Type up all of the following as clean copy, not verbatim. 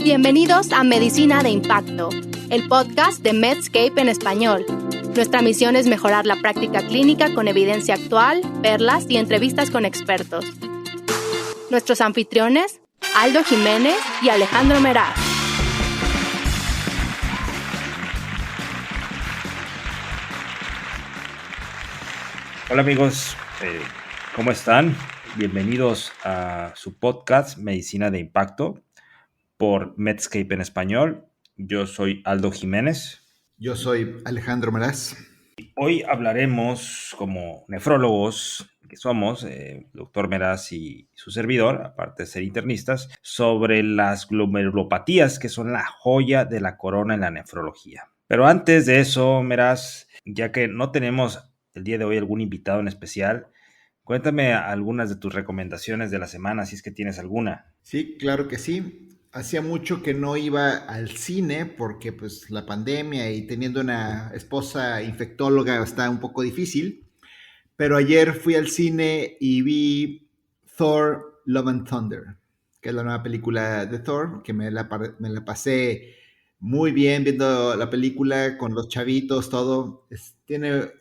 Bienvenidos a Medicina de Impacto, el podcast de Medscape en español. Nuestra misión es mejorar la práctica clínica con evidencia actual, perlas y entrevistas con expertos. Nuestros anfitriones, Aldo Jiménez y Alejandro Meraz. Hola amigos, ¿cómo están? Bienvenidos a su podcast Medicina de Impacto por Medscape en español. Yo soy Aldo Jiménez. Yo soy Alejandro Meraz. Hoy hablaremos como nefrólogos que somos, doctor Meraz y su servidor, aparte de ser internistas, sobre las glomerulopatías, que son la joya de la corona en la nefrología. Pero antes de eso, Meraz, ya que no tenemos el día de hoy algún invitado en especial, cuéntame algunas de tus recomendaciones de la semana, si es que tienes alguna. Sí, claro que sí. Hacía mucho que no iba al cine porque pues la pandemia y teniendo una esposa infectóloga está un poco difícil. Pero ayer fui al cine y vi Thor Love and Thunder, que es la nueva película de Thor, que me la pasé muy bien viendo la película con los chavitos, todo.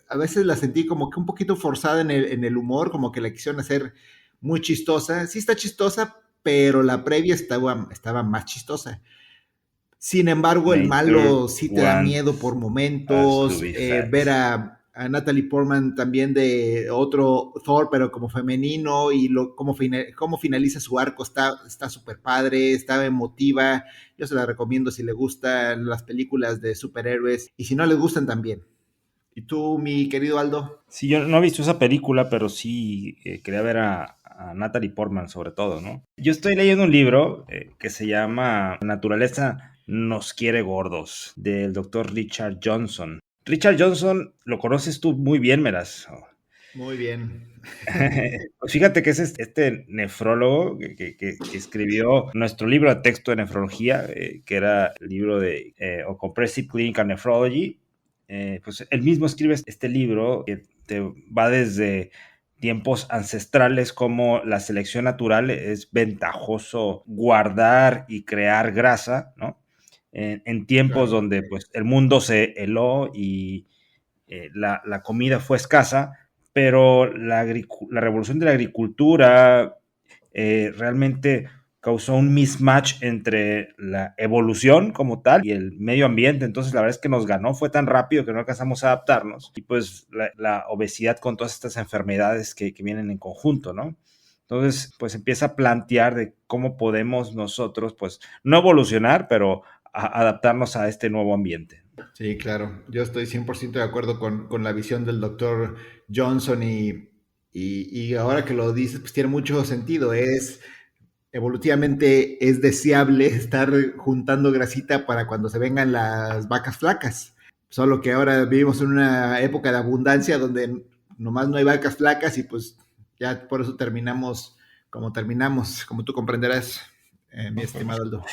A veces la sentí como que un poquito forzada en el humor, como que la quisieron hacer muy chistosa. Sí está chistosa, pero la previa estaba más chistosa. Sin embargo, el malo sí te da miedo por momentos. Ver a Natalie Portman también de otro Thor, pero como femenino, y cómo finaliza su arco está súper padre, está emotiva. Yo se la recomiendo si le gustan las películas de superhéroes, y si no les gustan también. ¿Y tú, mi querido Aldo? Sí, yo no he visto esa película, pero sí quería ver a Natalie Portman sobre todo, ¿no? Yo estoy leyendo un libro que se llama Naturaleza nos quiere gordos, del doctor Richard Johnson. Richard Johnson, lo conoces tú muy bien, Meraz. Muy bien. Pues fíjate que es este nefrólogo que escribió nuestro libro de texto de nefrología, que era el libro de Comprehensive Clinical Nephrology. Pues él mismo escribe este libro que te va desde tiempos ancestrales, como la selección natural es ventajoso guardar y crear grasa, ¿no? En tiempos Claro. donde pues, el mundo se heló y la comida fue escasa, pero la revolución de la agricultura realmente causó un mismatch entre la evolución como tal y el medio ambiente. Entonces la verdad es que nos ganó, fue tan rápido que no alcanzamos a adaptarnos, y pues la obesidad con todas estas enfermedades que vienen en conjunto, ¿no? Entonces pues empieza a plantear de cómo podemos nosotros pues no evolucionar, pero adaptarnos a este nuevo ambiente. Sí, claro. Yo estoy 100% de acuerdo con la visión del doctor Johnson, y ahora que lo dices, pues tiene mucho sentido. Evolutivamente es deseable estar juntando grasita para cuando se vengan las vacas flacas. Solo que ahora vivimos en una época de abundancia donde nomás no hay vacas flacas, y pues ya por eso terminamos, como tú comprenderás, mi estimado Aldo.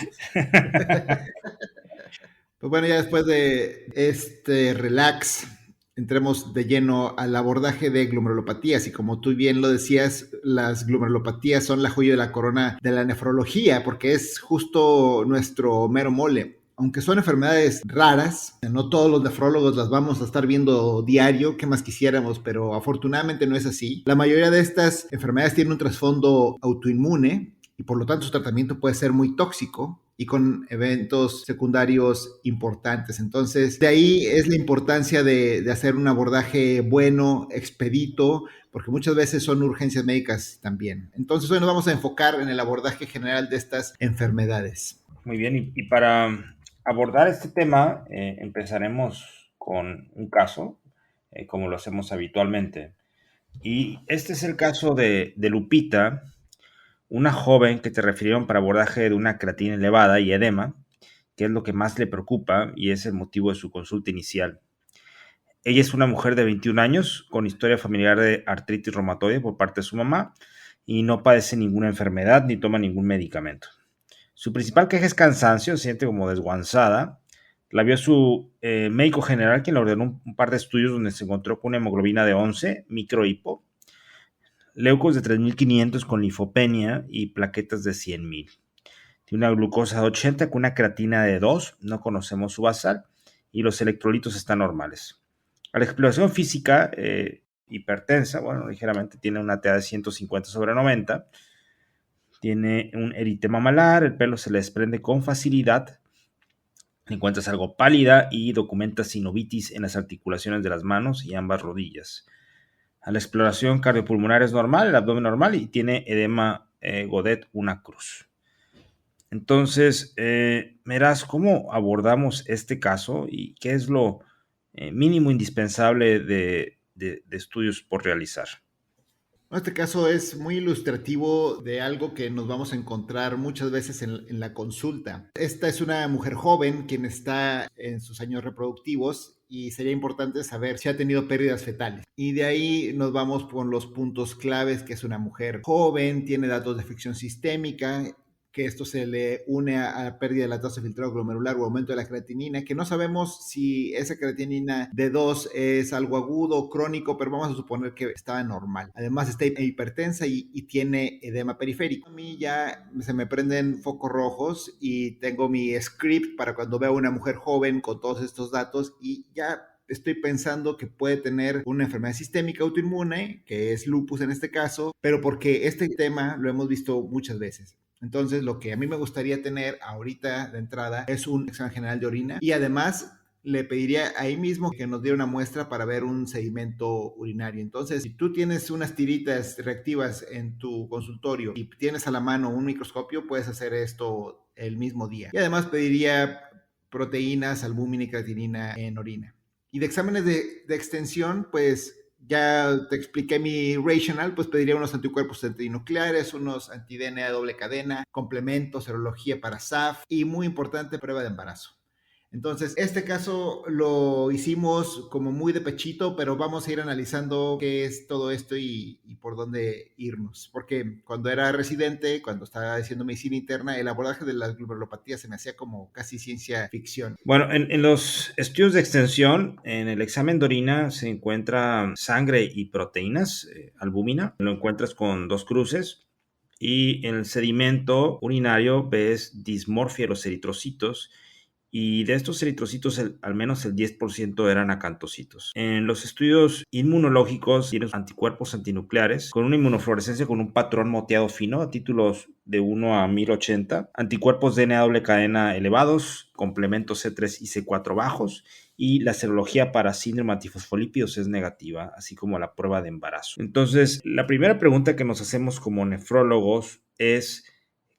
Pues bueno, ya después de este relax, entremos de lleno al abordaje de glomerulopatías. Y como tú bien lo decías, las glomerulopatías son la joya de la corona de la nefrología, porque es justo nuestro mero mole. Aunque son enfermedades raras, no todos los nefrólogos las vamos a estar viendo diario, que más quisiéramos, pero afortunadamente no es así. La mayoría de estas enfermedades tienen un trasfondo autoinmune, y por lo tanto su tratamiento puede ser muy tóxico y con eventos secundarios importantes. Entonces, de ahí es la importancia de hacer un abordaje bueno, expedito, porque muchas veces son urgencias médicas también. Entonces, hoy nos vamos a enfocar en el abordaje general de estas enfermedades. Muy bien, y para abordar este tema, empezaremos con un caso, como lo hacemos habitualmente. Y este es el caso de Lupita, una joven que te refirieron para abordaje de una creatina elevada y edema, que es lo que más le preocupa y es el motivo de su consulta inicial. Ella es una mujer de 21 años con historia familiar de artritis reumatoide por parte de su mamá y no padece ninguna enfermedad ni toma ningún medicamento. Su principal queja es cansancio, se siente como desguanzada. La vio su médico general, quien le ordenó un par de estudios donde se encontró con una hemoglobina de 11, microhipo, leucos de 3.500 con linfopenia y plaquetas de 100.000. Tiene una glucosa de 80 con una creatina de 2, no conocemos su basal, y los electrolitos están normales. A la exploración física, hipertensa, bueno, ligeramente tiene una TA de 150/90, tiene un eritema malar, el pelo se le desprende con facilidad, encuentras algo pálida y documenta sinovitis en las articulaciones de las manos y ambas rodillas. A la exploración cardiopulmonar es normal, el abdomen normal y tiene edema Godet, una cruz. Entonces, Meraz, ¿cómo abordamos este caso y qué es lo mínimo indispensable de estudios por realizar? Este caso es muy ilustrativo de algo que nos vamos a encontrar muchas veces en la consulta. Esta es una mujer joven quien está en sus años reproductivos y sería importante saber si ha tenido pérdidas fetales. Y de ahí nos vamos con los puntos claves, que es una mujer joven, tiene datos de fricción sistémica, que esto se le une a pérdida de la tasa de filtrado glomerular o aumento de la creatinina, que no sabemos si esa creatinina de 2 es algo agudo o crónico, pero vamos a suponer que estaba normal. Además está hipertensa y tiene edema periférico. A mí ya se me prenden focos rojos y tengo mi script para cuando veo a una mujer joven con todos estos datos y ya estoy pensando que puede tener una enfermedad sistémica autoinmune, que es lupus en este caso, pero porque este tema lo hemos visto muchas veces. Entonces, lo que a mí me gustaría tener ahorita de entrada es un examen general de orina y además le pediría ahí mismo que nos diera una muestra para ver un sedimento urinario. Entonces, si tú tienes unas tiritas reactivas en tu consultorio y tienes a la mano un microscopio, puedes hacer esto el mismo día. Y además pediría proteínas, albúmina y creatinina en orina. Y de exámenes de extensión, pues ya te expliqué mi rational, pues pediría unos anticuerpos antinucleares, unos anti-DNA de doble cadena, complementos, serología para SAF y muy importante, prueba de embarazo. Entonces, este caso lo hicimos como muy de pechito, pero vamos a ir analizando qué es todo esto y por dónde irnos. Porque cuando era residente, cuando estaba haciendo medicina interna, el abordaje de las glomerulopatías se me hacía como casi ciencia ficción. Bueno, en los estudios de extensión, en el examen de orina se encuentra sangre y proteínas, albúmina, lo encuentras con 2 cruces. Y en el sedimento urinario ves dismorfia de los eritrocitos y de estos eritrocitos al menos el 10% eran acantocitos. En los estudios inmunológicos tienes anticuerpos antinucleares con una inmunofluorescencia con un patrón moteado fino a títulos de 1 a 1080, anticuerpos DNA doble cadena elevados, complementos C3 y C4 bajos, y la serología para síndrome antifosfolípidos es negativa, así como la prueba de embarazo. Entonces, la primera pregunta que nos hacemos como nefrólogos es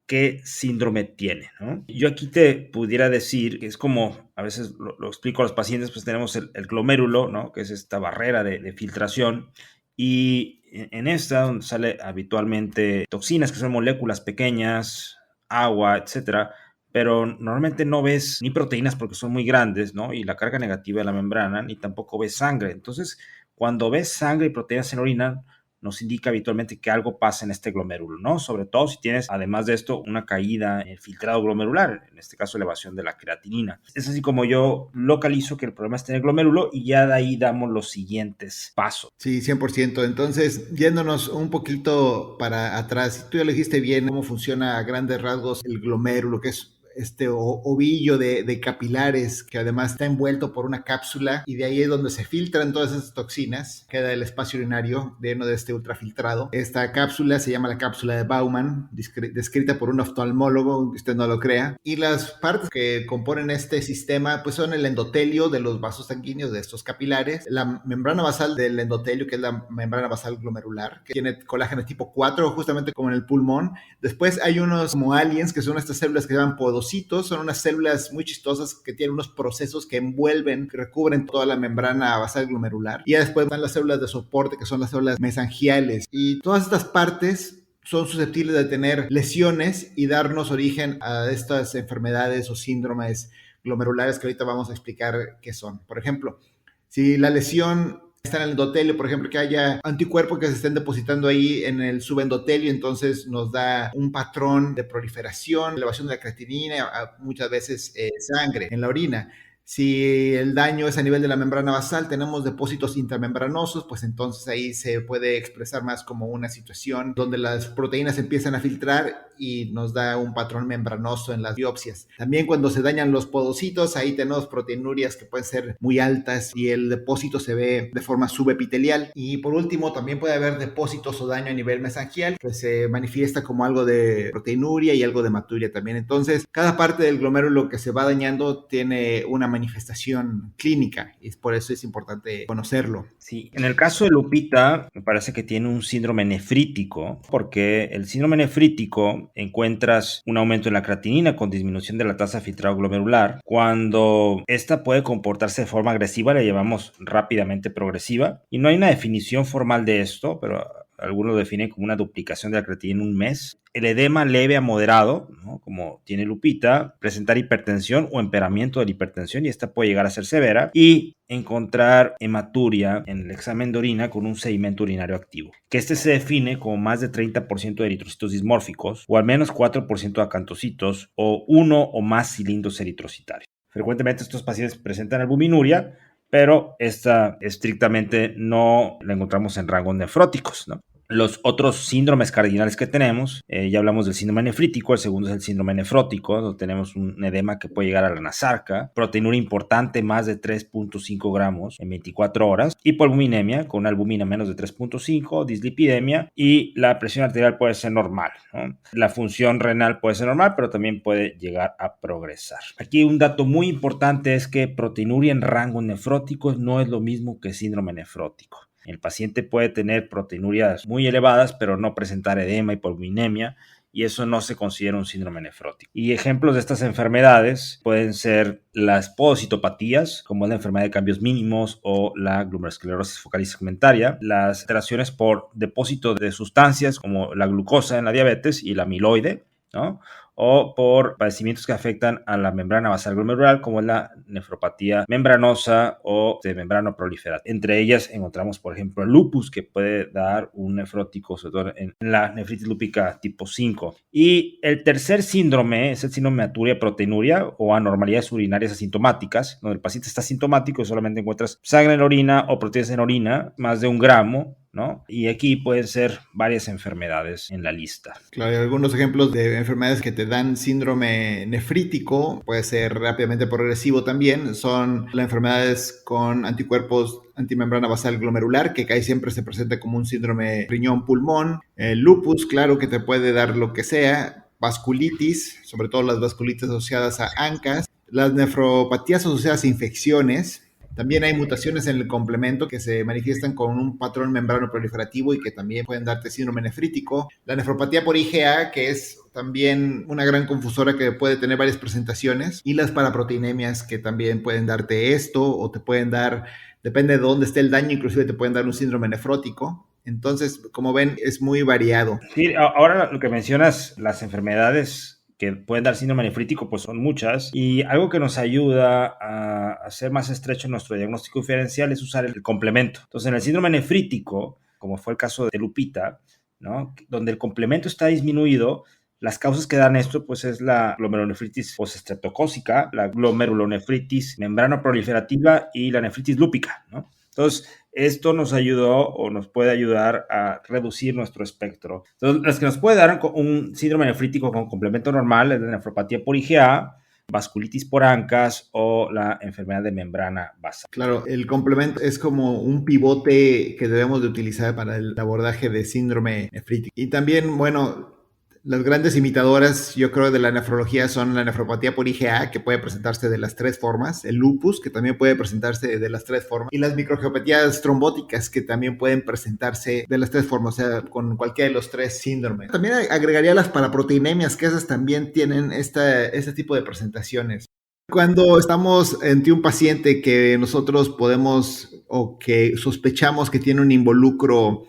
qué síndrome tiene, ¿no? Yo aquí te pudiera decir que es como, a veces lo explico a los pacientes, pues tenemos el glomérulo, ¿no? Que es esta barrera de filtración, y en esta donde sale habitualmente toxinas, que son moléculas pequeñas, agua, etcétera, pero normalmente no ves ni proteínas porque son muy grandes, ¿no? Y la carga negativa de la membrana, ni tampoco ves sangre. Entonces, cuando ves sangre y proteínas en orina, nos indica habitualmente que algo pasa en este glomérulo, ¿no? Sobre todo si tienes, además de esto, una caída en el filtrado glomerular, en este caso elevación de la creatinina. Es así como yo localizo que el problema está en el glomérulo y ya de ahí damos los siguientes pasos. Sí, 100%. Entonces, yéndonos un poquito para atrás, tú ya lo dijiste bien cómo funciona a grandes rasgos el glomérulo, que es este ovillo de capilares que además está envuelto por una cápsula y de ahí es donde se filtran todas esas toxinas, queda el espacio urinario lleno de este ultrafiltrado. Esta cápsula se llama la cápsula de Bowman, descrita por un oftalmólogo, aunque usted no lo crea, y las partes que componen este sistema pues son el endotelio de los vasos sanguíneos de estos capilares, la membrana basal del endotelio, que es la membrana basal glomerular, que tiene colágeno tipo 4, justamente como en el pulmón. Después hay unos como aliens, que son estas células que se llaman podocitos, son unas células muy chistosas que tienen unos procesos que envuelven, que recubren toda la membrana basal glomerular. Y ya después van las células de soporte, que son las células mesangiales. Y todas estas partes son susceptibles de tener lesiones y darnos origen a estas enfermedades o síndromes glomerulares que ahorita vamos a explicar qué son. Por ejemplo, si la lesión está en el endotelio, por ejemplo, que haya anticuerpos que se estén depositando ahí en el subendotelio, entonces nos da un patrón de proliferación, elevación de la creatinina, muchas veces sangre en la orina. Si el daño es a nivel de la membrana basal, tenemos depósitos intramembranosos, pues entonces ahí se puede expresar más como una situación donde las proteínas empiezan a filtrar y nos da un patrón membranoso en las biopsias. También cuando se dañan los podocitos, ahí tenemos proteinurias que pueden ser muy altas y el depósito se ve de forma subepitelial. Y por último, también puede haber depósitos o daño a nivel mesangial que se manifiesta como algo de proteinuria y algo de hematuria también. Entonces, cada parte del glomérulo que se va dañando tiene una manifestación clínica y por eso es importante conocerlo. Sí, en el caso de Lupita, me parece que tiene un síndrome nefrítico, porque el síndrome nefrítico encuentras un aumento en la creatinina con disminución de la tasa de filtrado glomerular. Cuando esta puede comportarse de forma agresiva, le llamamos rápidamente progresiva, y no hay una definición formal de esto, pero algunos lo definen como una duplicación de la creatinina en un mes. El edema leve a moderado, ¿no?, como tiene Lupita, presentar hipertensión o empeoramiento de la hipertensión, y esta puede llegar a ser severa, y encontrar hematuria en el examen de orina con un sedimento urinario activo, que este se define como más de 30% de eritrocitos dismórficos, o al menos 4% de acantocitos, o uno o más cilindros eritrocitarios. Frecuentemente estos pacientes presentan albuminuria, pero esta estrictamente no la encontramos en rangos nefróticos, ¿no? Los otros síndromes cardinales que tenemos, ya hablamos del síndrome nefrítico, el segundo es el síndrome nefrótico, donde tenemos un edema que puede llegar a la nasarca, proteinuria importante, más de 3.5 gramos en 24 horas, hipoalbuminemia con una albumina menos de 3.5, dislipidemia, y la presión arterial puede ser normal, ¿no? La función renal puede ser normal, pero también puede llegar a progresar. Aquí un dato muy importante es que proteinuria en rangos nefróticos no es lo mismo que síndrome nefrótico. El paciente puede tener proteinurias muy elevadas, pero no presentar edema, hipoalbuminemia, y eso no se considera un síndrome nefrótico. Y ejemplos de estas enfermedades pueden ser las podocitopatías, como la enfermedad de cambios mínimos o la glomerulosclerosis focal y segmentaria, las alteraciones por depósito de sustancias como la glucosa en la diabetes y la amiloide, ¿no?, o por padecimientos que afectan a la membrana basal glomerular, como es la nefropatía membranosa o de membrana proliferante. Entre ellas encontramos, por ejemplo, el lupus, que puede dar un nefrótico, sobre todo en la nefritis lúpica tipo 5. Y el tercer síndrome es el síndrome de hematuria proteinuria o anormalidades urinarias asintomáticas, donde el paciente está asintomático y solamente encuentras sangre en la orina o proteínas en orina, más de 1 gramo, ¿no? Y aquí pueden ser varias enfermedades en la lista. Claro, hay algunos ejemplos de enfermedades que te dan síndrome nefrítico, puede ser rápidamente progresivo también, son las enfermedades con anticuerpos antimembrana basal glomerular, que casi siempre se presenta como un síndrome riñón-pulmón, el lupus, claro que te puede dar lo que sea, vasculitis, sobre todo las vasculitis asociadas a ANCAS, las nefropatías asociadas a infecciones. También hay mutaciones en el complemento que se manifiestan con un patrón membrano proliferativo y que también pueden darte síndrome nefrítico. La nefropatía por IgA, que es también una gran confusora que puede tener varias presentaciones. Y las paraproteinemias, que también pueden darte esto o te pueden dar, depende de dónde esté el daño, inclusive te pueden dar un síndrome nefrótico. Entonces, como ven, es muy variado. Sí, ahora lo que mencionas, las enfermedades que pueden dar síndrome nefrítico, pues son muchas, y algo que nos ayuda a hacer más estrecho nuestro diagnóstico diferencial es usar el complemento. Entonces, en el síndrome nefrítico, como fue el caso de Lupita, ¿no?, donde el complemento está disminuido, las causas que dan esto, pues es la glomerulonefritis postestreptocócica, la glomerulonefritis membrana proliferativa y la nefritis lúpica, ¿no? Entonces, esto nos ayudó o nos puede ayudar a reducir nuestro espectro. Entonces, las que nos puede dar un síndrome nefrítico con complemento normal es la nefropatía por IgA, vasculitis por ANCAS o la enfermedad de membrana basal. Claro, el complemento es como un pivote que debemos de utilizar para el abordaje de síndrome nefrítico. Y también, bueno, las grandes imitadoras, yo creo, de la nefrología son la nefropatía por IgA, que puede presentarse de las 3 formas, el lupus, que también puede presentarse de las 3 formas, y las microangiopatías trombóticas, que también pueden presentarse de las 3 formas, o sea, con cualquiera de los 3 síndromes. También agregaría las paraproteinemias, que esas también tienen este tipo de presentaciones. Cuando estamos ante un paciente que nosotros podemos o que sospechamos que tiene un involucro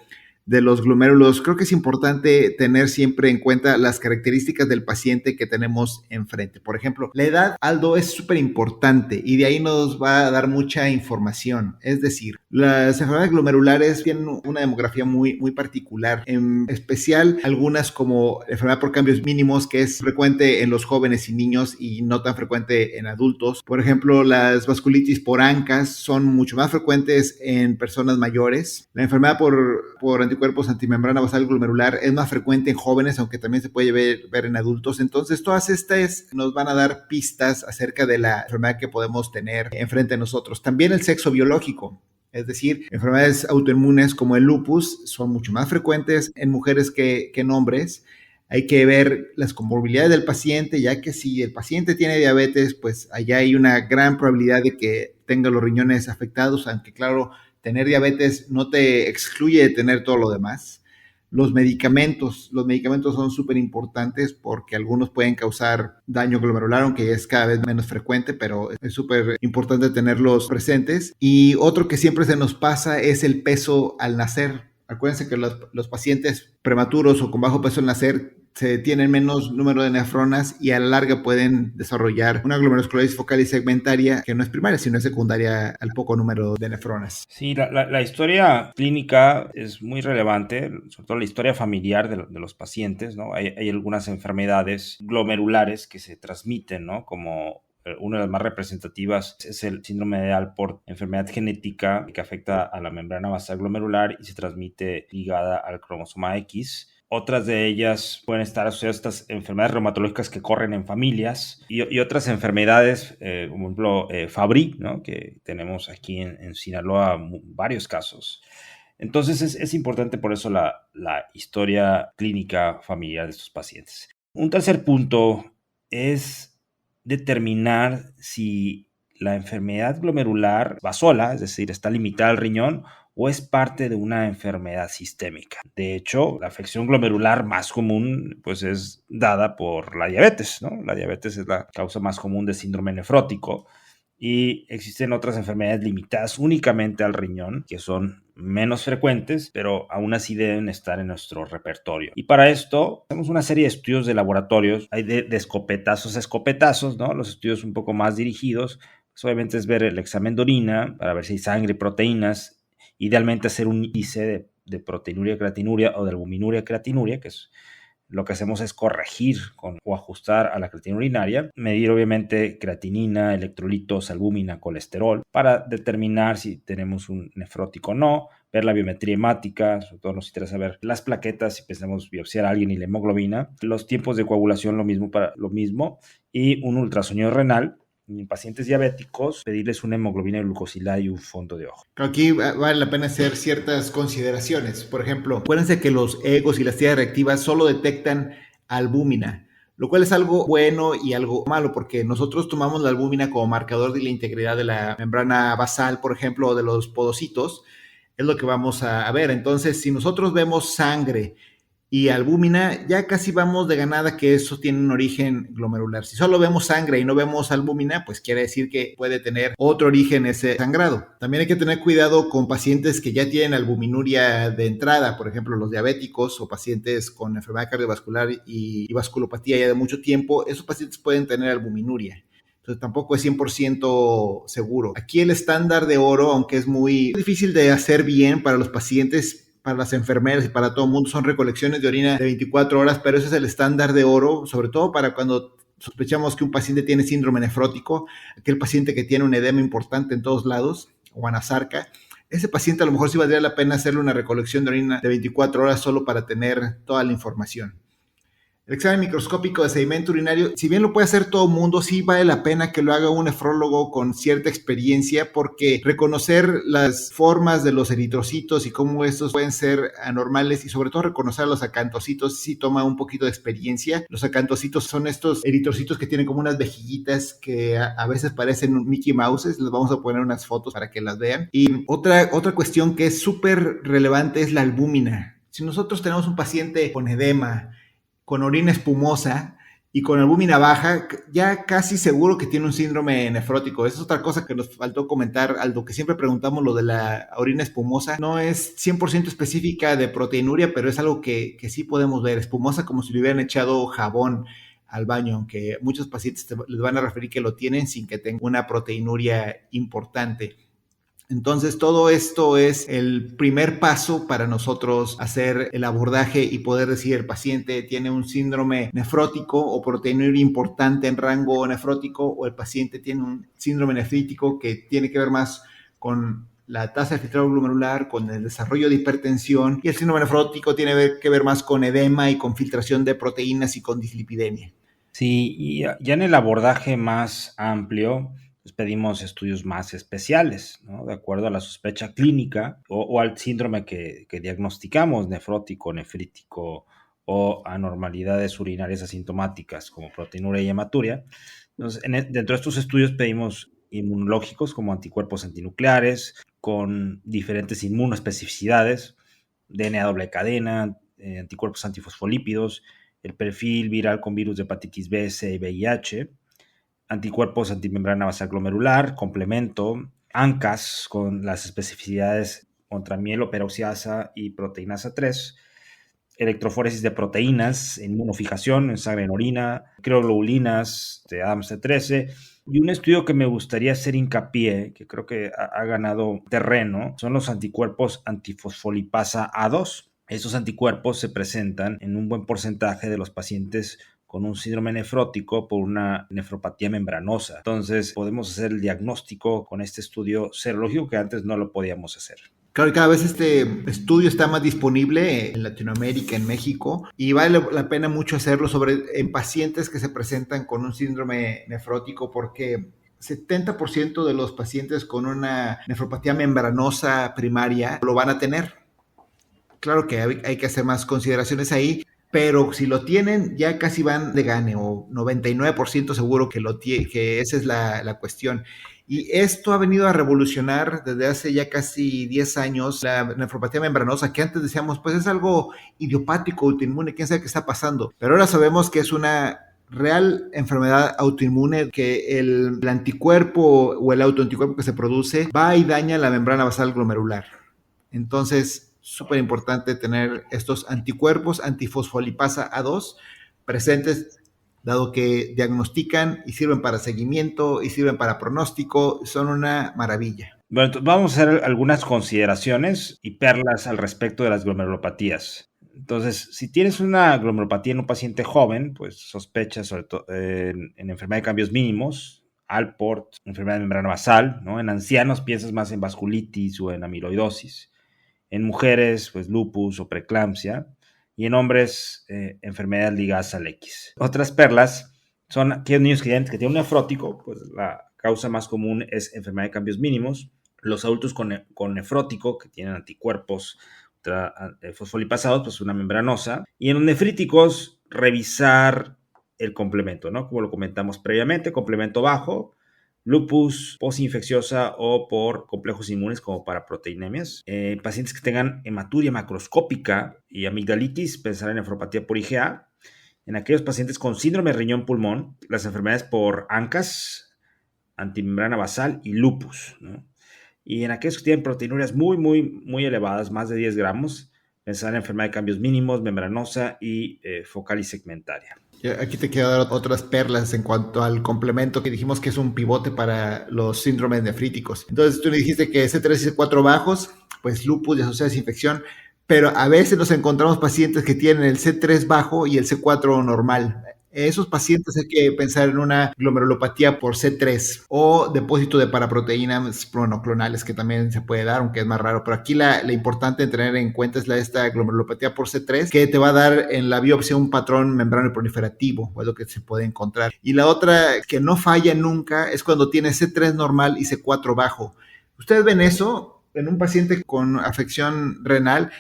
de los glomérulos, creo que es importante tener siempre en cuenta las características del paciente que tenemos enfrente. Por ejemplo, la edad, Aldo, es súper importante y de ahí nos va a dar mucha información. Es decir, las enfermedades glomerulares tienen una demografía muy particular, en especial algunas como enfermedad por cambios mínimos, que es frecuente en los jóvenes y niños y no tan frecuente en adultos. Por ejemplo, las vasculitis por ANCAS son mucho más frecuentes en personas mayores. La enfermedad por anticuerpos antimembrana basal glomerular es más frecuente en jóvenes, aunque también se puede ver en adultos. Entonces, todas estas nos van a dar pistas acerca de la enfermedad que podemos tener enfrente de nosotros. También el sexo biológico. Es decir, enfermedades autoinmunes como el lupus son mucho más frecuentes en mujeres que en hombres. Hay que ver las comorbilidades del paciente, ya que si el paciente tiene diabetes, pues allá hay una gran probabilidad de que tenga los riñones afectados, aunque claro, tener diabetes no te excluye de tener todo lo demás. Los medicamentos son súper importantes porque algunos pueden causar daño glomerular, aunque ya es cada vez menos frecuente, pero es súper importante tenerlos presentes. Y otro que siempre se nos pasa es el peso al nacer. Acuérdense que los pacientes prematuros o con bajo peso al nacer se tienen menos número de nefronas y a la larga pueden desarrollar una glomerulosclerosis focal y segmentaria que no es primaria, sino es secundaria al poco número de nefronas. Sí, la historia clínica es muy relevante, sobre todo la historia familiar de los pacientes, ¿no? Hay algunas enfermedades glomerulares que se transmiten, ¿no? Como una de las más representativas es el síndrome de Alport, enfermedad genética que afecta a la membrana basal glomerular y se transmite ligada al cromosoma X. Otras de ellas pueden estar asociadas a estas enfermedades reumatológicas que corren en familias y otras enfermedades, como por ejemplo Fabry, ¿no? Que tenemos aquí en Sinaloa varios casos. Entonces es importante por eso la historia clínica familiar de estos pacientes. Un tercer punto es determinar si la enfermedad glomerular va sola, es decir, está limitada al riñón, o es parte de una enfermedad sistémica. De hecho, la afección glomerular más común pues es dada por la diabetes, ¿no? La diabetes es la causa más común de síndrome nefrótico y existen otras enfermedades limitadas únicamente al riñón que son menos frecuentes, pero aún así deben estar en nuestro repertorio. Y para esto hacemos una serie de estudios de laboratorios, hay de escopetazos a escopetazos, ¿no? Los estudios un poco más dirigidos, pues obviamente es ver el examen de orina para ver si hay sangre y proteínas. Idealmente hacer un índice de proteinuria, creatinuria o de albuminuria, creatinuria, que es lo que hacemos es corregir o ajustar a la creatinina urinaria, medir obviamente creatinina, electrolitos, albúmina, colesterol, para determinar si tenemos un nefrótico o no, ver la biometría hemática, sobre todo nos interesa ver las plaquetas si pensamos biopsiar a alguien y la hemoglobina, los tiempos de coagulación lo mismo y un ultrasonido renal. En pacientes diabéticos, pedirles una hemoglobina glucosilada y un fondo de ojo. Aquí vale la pena hacer ciertas consideraciones. Por ejemplo, acuérdense que los EGOS y las tiras reactivas solo detectan albúmina, lo cual es algo bueno y algo malo, porque nosotros tomamos la albúmina como marcador de la integridad de la membrana basal, por ejemplo, o de los podocitos, es lo que vamos a ver. Entonces, si nosotros vemos sangre y albúmina, ya casi vamos de ganada que eso tiene un origen glomerular. Si solo vemos sangre y no vemos albúmina, pues quiere decir que puede tener otro origen ese sangrado. También hay que tener cuidado con pacientes que ya tienen albuminuria de entrada, por ejemplo, los diabéticos o pacientes con enfermedad cardiovascular y vasculopatía ya de mucho tiempo. Esos pacientes pueden tener albuminuria. Entonces tampoco es 100% seguro. Aquí el estándar de oro, aunque es muy difícil de hacer bien para los pacientes, para las enfermeras y para todo el mundo, son recolecciones de orina de 24 horas, pero ese es el estándar de oro, sobre todo para cuando sospechamos que un paciente tiene síndrome nefrótico, aquel paciente que tiene un edema importante en todos lados, o anasarca. Ese paciente a lo mejor sí valdría la pena hacerle una recolección de orina de 24 horas solo para tener toda la información. El examen microscópico de sedimento urinario, si bien lo puede hacer todo el mundo, sí vale la pena que lo haga un nefrólogo con cierta experiencia, porque reconocer las formas de los eritrocitos y cómo estos pueden ser anormales y sobre todo reconocer los acantocitos sí toma un poquito de experiencia. Los acantocitos son estos eritrocitos que tienen como unas vejiguitas que a veces parecen Mickey Mouses. Les vamos a poner unas fotos para que las vean. Y otra cuestión que es súper relevante es la albúmina. Si nosotros tenemos un paciente con edema, con orina espumosa y con albúmina baja, ya casi seguro que tiene un síndrome nefrótico. Esa es otra cosa que nos faltó comentar, Aldo, que siempre preguntamos lo de la orina espumosa. No es 100% específica de proteinuria, pero es algo que sí podemos ver. Espumosa como si le hubieran echado jabón al baño, aunque muchos pacientes les van a referir que lo tienen sin que tenga una proteinuria importante. Entonces, todo esto es el primer paso para nosotros hacer el abordaje y poder decir el paciente tiene un síndrome nefrótico o proteinuria importante en rango nefrótico, o el paciente tiene un síndrome nefrítico que tiene que ver más con la tasa de filtrado glomerular, con el desarrollo de hipertensión, y el síndrome nefrótico tiene que ver más con edema y con filtración de proteínas y con dislipidemia. Sí, y ya en el abordaje más amplio, pues pedimos estudios más especiales, ¿no? De acuerdo a la sospecha clínica o al síndrome que diagnosticamos, nefrótico, nefrítico o anormalidades urinarias asintomáticas como proteinuria y hematuria. Entonces, dentro de estos estudios pedimos inmunológicos como anticuerpos antinucleares con diferentes inmunoespecificidades, DNA doble cadena, anticuerpos antifosfolípidos, el perfil viral con virus de hepatitis B, C y VIH, anticuerpos antimembrana basal glomerular, complemento, ANCAS con las especificidades contra mieloperoxiasa y proteinasa 3, electroforesis de proteínas, inmunofijación en sangre en orina, crioglobulinas de ADAMS-C13, y un estudio que me gustaría hacer hincapié, que creo que ha ganado terreno, son los anticuerpos antifosfolipasa A2. Esos anticuerpos se presentan en un buen porcentaje de los pacientes con un síndrome nefrótico por una nefropatía membranosa. Entonces, podemos hacer el diagnóstico con este estudio serológico que antes no lo podíamos hacer. Claro, cada vez este estudio está más disponible en Latinoamérica, en México, y vale la pena mucho hacerlo en pacientes que se presentan con un síndrome nefrótico, porque 70% de los pacientes con una nefropatía membranosa primaria lo van a tener. Claro que hay que hacer más consideraciones ahí, pero si lo tienen, ya casi van de gane, o 99% seguro que esa es la cuestión. Y esto ha venido a revolucionar desde hace ya casi 10 años la nefropatía membranosa, que antes decíamos, pues es algo idiopático, autoinmune, quién sabe qué está pasando. Pero ahora sabemos que es una real enfermedad autoinmune, que el anticuerpo o el autoanticuerpo que se produce va y daña la membrana basal glomerular. Entonces, súper importante tener estos anticuerpos antifosfolipasa A2 presentes, dado que diagnostican y sirven para seguimiento y sirven para pronóstico, son una maravilla. Bueno, entonces vamos a hacer algunas consideraciones y perlas al respecto de las glomerulopatías. Entonces, si tienes una glomerulopatía en un paciente joven, pues sospechas sobre todo en enfermedad de cambios mínimos, Alport, enfermedad de membrana basal, ¿no? En ancianos piensas más en vasculitis o en amiloidosis. En mujeres, pues lupus o preeclampsia. Y en hombres, enfermedades ligadas al X. Otras perlas son aquellos niños que tienen un nefrótico, pues la causa más común es enfermedad de cambios mínimos. Los adultos con nefrótico, que tienen anticuerpos fosfolipasados, pues una membranosa. Y en los nefríticos, revisar el complemento, ¿no? Como lo comentamos previamente, complemento bajo, lupus postinfecciosa o por complejos inmunes como para proteinemias. Pacientes que tengan hematuria macroscópica y amigdalitis, pensar en nefropatía por IgA. En aquellos pacientes con síndrome riñón-pulmón, las enfermedades por ANCAS, antimembrana basal y lupus, ¿no? Y en aquellos que tienen proteinurias muy elevadas, más de 10 gramos, pensar en enfermedad de cambios mínimos, membranosa y focal y segmentaria. Aquí te quiero dar otras perlas en cuanto al complemento que dijimos que es un pivote para los síndromes nefríticos. Entonces tú me dijiste que C3 y C4 bajos, pues lupus y asociadas a infección, pero a veces nos encontramos pacientes que tienen el C3 bajo y el C4 normal. Esos pacientes hay que pensar en una glomerulopatía por C3 o depósito de paraproteínas monoclonales, que también se puede dar, aunque es más raro. Pero aquí la importante en tener en cuenta es esta glomerulopatía por C3, que te va a dar en la biopsia un patrón membrano proliferativo, o es lo que se puede encontrar. Y la otra que no falla nunca es cuando tiene C3 normal y C4 bajo. Ustedes ven eso en un paciente con afección renal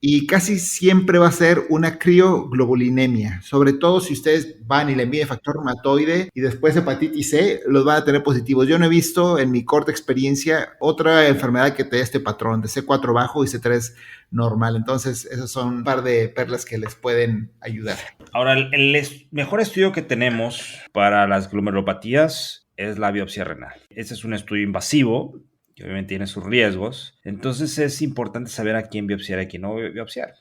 y casi siempre va a ser una crioglobulinemia, sobre todo si ustedes van y le miden factor reumatoide y después hepatitis C, los van a tener positivos. Yo no he visto en mi corta experiencia otra enfermedad que te dé este patrón de C4 bajo y C3 normal. Entonces, esos son un par de perlas que les pueden ayudar. Ahora, el mejor estudio que tenemos para las glomerulopatías es la biopsia renal. Este es un estudio invasivo, que obviamente tiene sus riesgos. Entonces es importante saber a quién biopsiar y a quién no biopsiar.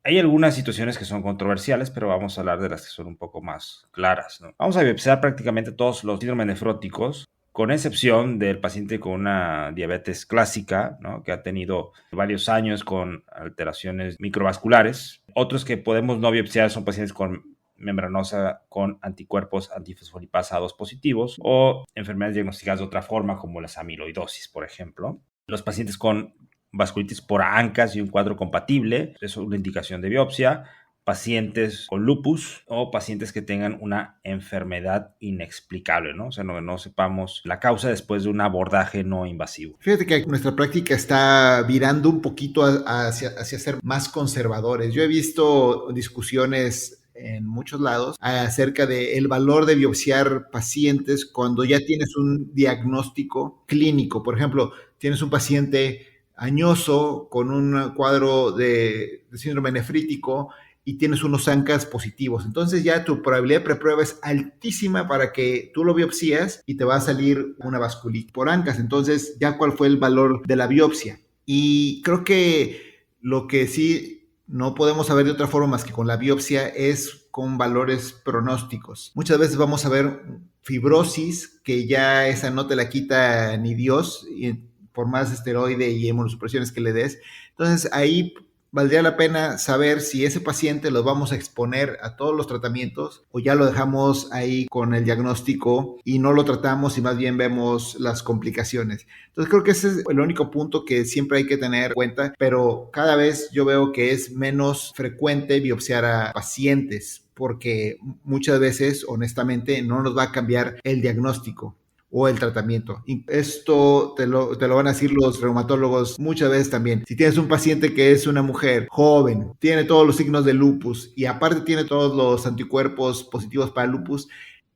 Hay algunas situaciones que son controversiales, pero vamos a hablar de las que son un poco más claras, ¿no? Vamos a biopsiar prácticamente todos los síndromes nefróticos, con excepción del paciente con una diabetes clásica, ¿no? Que ha tenido varios años con alteraciones microvasculares. Otros que podemos no biopsiar son pacientes con membranosa con anticuerpos antifosfolipasa 2 positivos o enfermedades diagnosticadas de otra forma como las amiloidosis, por ejemplo. Los pacientes con vasculitis por ANCAS y un cuadro compatible, es una indicación de biopsia. Pacientes con lupus o pacientes que tengan una enfermedad inexplicable, ¿no? O sea, no sepamos la causa después de un abordaje no invasivo. Fíjate que nuestra práctica está virando un poquito hacia ser más conservadores. Yo he visto discusiones en muchos lados acerca del valor de biopsiar pacientes cuando ya tienes un diagnóstico clínico. Por ejemplo, tienes un paciente añoso con un cuadro de síndrome nefrítico y tienes unos ANCAS positivos. Entonces ya tu probabilidad de preprueba es altísima para que tú lo biopsias y te va a salir una vasculitis por ANCAS. Entonces ya cuál fue el valor de la biopsia. Y creo que lo que sí no podemos saber de otra forma más que con la biopsia es con valores pronósticos. Muchas veces vamos a ver fibrosis, que ya esa no te la quita ni Dios, y por más esteroide y inmunosupresiones que le des. Entonces ahí valdría la pena saber si ese paciente lo vamos a exponer a todos los tratamientos o ya lo dejamos ahí con el diagnóstico y no lo tratamos y más bien vemos las complicaciones. Entonces creo que ese es el único punto que siempre hay que tener en cuenta, pero cada vez yo veo que es menos frecuente biopsiar a pacientes porque muchas veces, honestamente, no nos va a cambiar el diagnóstico o el tratamiento. Y esto te lo van a decir los reumatólogos muchas veces también. Si tienes un paciente que es una mujer joven, tiene todos los signos de lupus y aparte tiene todos los anticuerpos positivos para el lupus,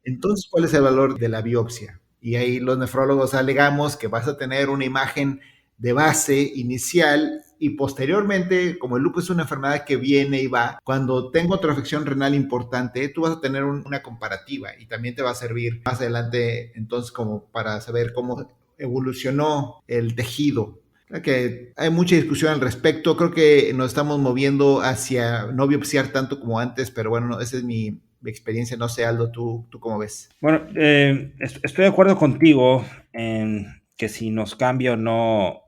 entonces, ¿cuál es el valor de la biopsia? Y ahí los nefrólogos alegamos que vas a tener una imagen de base inicial y posteriormente, como el lupus es una enfermedad que viene y va, cuando tengo otra afección renal importante, tú vas a tener una comparativa y también te va a servir más adelante entonces como para saber cómo evolucionó el tejido. Creo que hay mucha discusión al respecto, creo que nos estamos moviendo hacia no biopsiar tanto como antes, pero bueno, esa es mi experiencia, no sé, Aldo, ¿tú cómo ves? Bueno, estoy de acuerdo contigo en que si nos cambia o no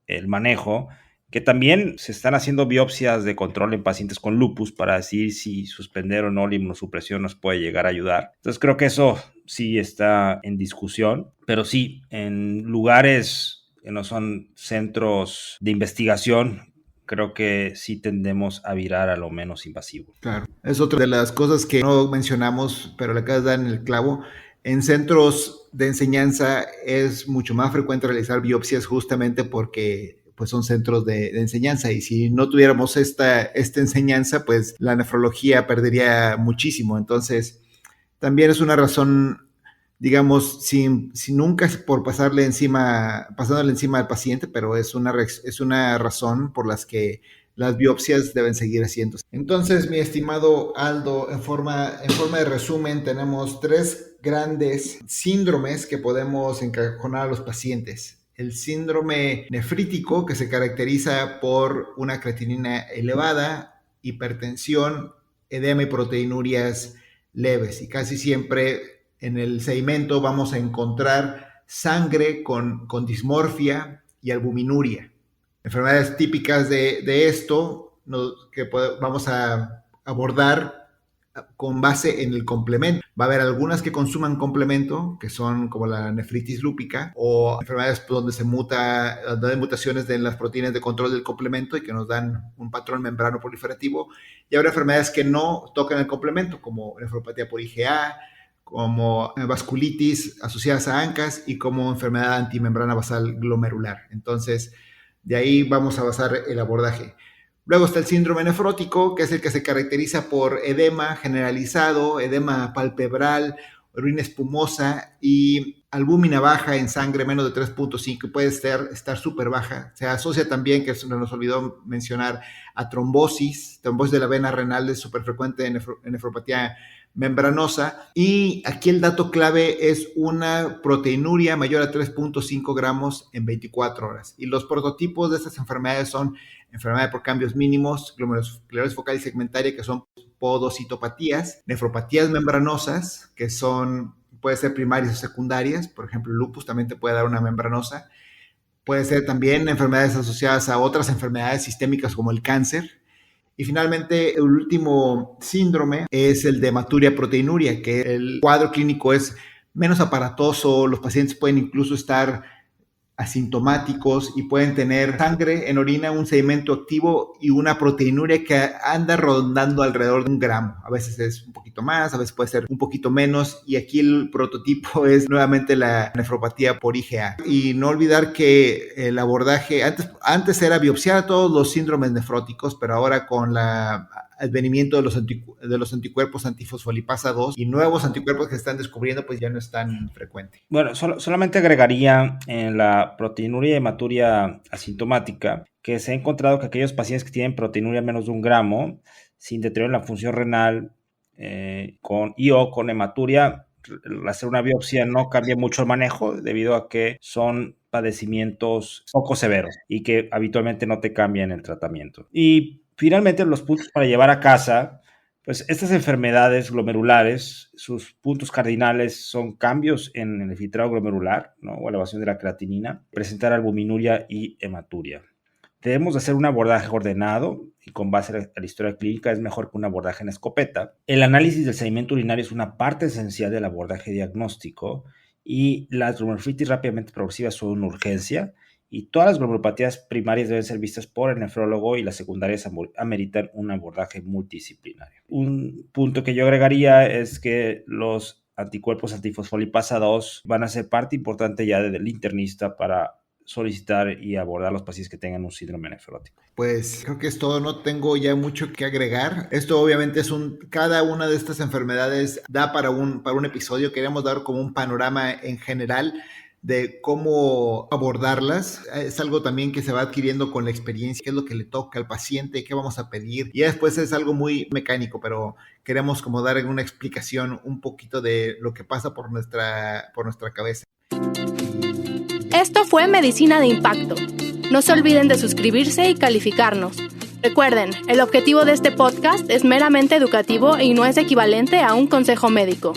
el manejo, que también se están haciendo biopsias de control en pacientes con lupus para decir si suspender o no la inmunosupresión nos puede llegar a ayudar. Entonces creo que eso sí está en discusión, pero sí, en lugares que no son centros de investigación, creo que sí tendemos a virar a lo menos invasivo. Claro, es otra de las cosas que no mencionamos, pero le acabas de dar en el clavo. En centros de enseñanza es mucho más frecuente realizar biopsias justamente porque pues son centros de enseñanza y si no tuviéramos esta enseñanza, pues la nefrología perdería muchísimo. Entonces, también es una razón, digamos, sin nunca es por pasándole encima al paciente, pero es una razón por las que las biopsias deben seguir haciéndose. Entonces, mi estimado Aldo, en forma de resumen, tenemos 3 grandes síndromes que podemos encajonar a los pacientes. El síndrome nefrítico, que se caracteriza por una creatinina elevada, hipertensión, edema y proteinurias leves. Y casi siempre en el sedimento vamos a encontrar sangre con dismorfia y albuminuria. Enfermedades típicas de esto que vamos a abordar con base en el complemento. Va a haber algunas que consuman complemento, que son como la nefritis lúpica, o enfermedades donde hay mutaciones de las proteínas de control del complemento y que nos dan un patrón membrano proliferativo. Y habrá enfermedades que no tocan el complemento, como nefropatía por IgA, como vasculitis asociadas a ANCAS y como enfermedad antimembrana basal glomerular. Entonces, de ahí vamos a basar el abordaje. Luego está el síndrome nefrótico, que es el que se caracteriza por edema generalizado, edema palpebral, orina espumosa y albúmina baja en sangre, menos de 3.5, puede estar súper baja. Se asocia también, que se nos olvidó mencionar, a trombosis de la vena renal, es súper frecuente en nefropatía membranosa. Y aquí el dato clave es una proteinuria mayor a 3.5 gramos en 24 horas. Y los prototipos de estas enfermedades son enfermedad por cambios mínimos, glomerulosclerosis focal y segmentaria, que son podocitopatías, nefropatías membranosas, que puede ser primarias o secundarias, por ejemplo, el lupus también te puede dar una membranosa, puede ser también enfermedades asociadas a otras enfermedades sistémicas como el cáncer. Y finalmente, el último síndrome es el de hematuria proteinuria, que el cuadro clínico es menos aparatoso, los pacientes pueden incluso estar asintomáticos y pueden tener sangre en orina, un sedimento activo y una proteinuria que anda rondando alrededor de 1 gramo. A veces es un poquito más, a veces puede ser un poquito menos, y aquí el prototipo es nuevamente la nefropatía por IgA. Y no olvidar que el abordaje, antes era biopsiar todos los síndromes nefróticos, pero ahora con el advenimiento de los anticuerpos antifosfolipasa 2 y nuevos anticuerpos que se están descubriendo, pues ya no es tan frecuente. Bueno, solamente agregaría en la proteinuria y hematuria asintomática que se ha encontrado que aquellos pacientes que tienen proteinuria menos de 1 gramo, sin deterioro en la función renal, con hematuria, hacer una biopsia no cambia mucho el manejo debido a que son padecimientos poco severos y que habitualmente no te cambian el tratamiento. Y finalmente, los puntos para llevar a casa, pues estas enfermedades glomerulares, sus puntos cardinales son cambios en el filtrado glomerular, ¿no? O elevación de la creatinina, presentar albuminuria y hematuria. Debemos hacer un abordaje ordenado y con base a la historia clínica es mejor que un abordaje en escopeta. El análisis del sedimento urinario es una parte esencial del abordaje diagnóstico y las glomerulitis rápidamente progresivas son una urgencia. Y todas las glomerulopatías primarias deben ser vistas por el nefrólogo y las secundarias ameritan un abordaje multidisciplinario. Un punto que yo agregaría es que los anticuerpos antifosfolipasa 2 van a ser parte importante ya del internista para solicitar y abordar a los pacientes que tengan un síndrome nefrótico. Pues creo que es todo, no tengo ya mucho que agregar. Esto obviamente cada una de estas enfermedades da para un episodio. Queríamos dar como un panorama en general de cómo abordarlas. Es algo también que se va adquiriendo con la experiencia, qué es lo que le toca al paciente, qué vamos a pedir. Y después es algo muy mecánico, pero queremos como dar una explicación un poquito de lo que pasa por nuestra cabeza. Esto fue Medicina de Impacto. No se olviden de suscribirse y calificarnos. Recuerden, el objetivo de este podcast es meramente educativo y no es equivalente a un consejo médico.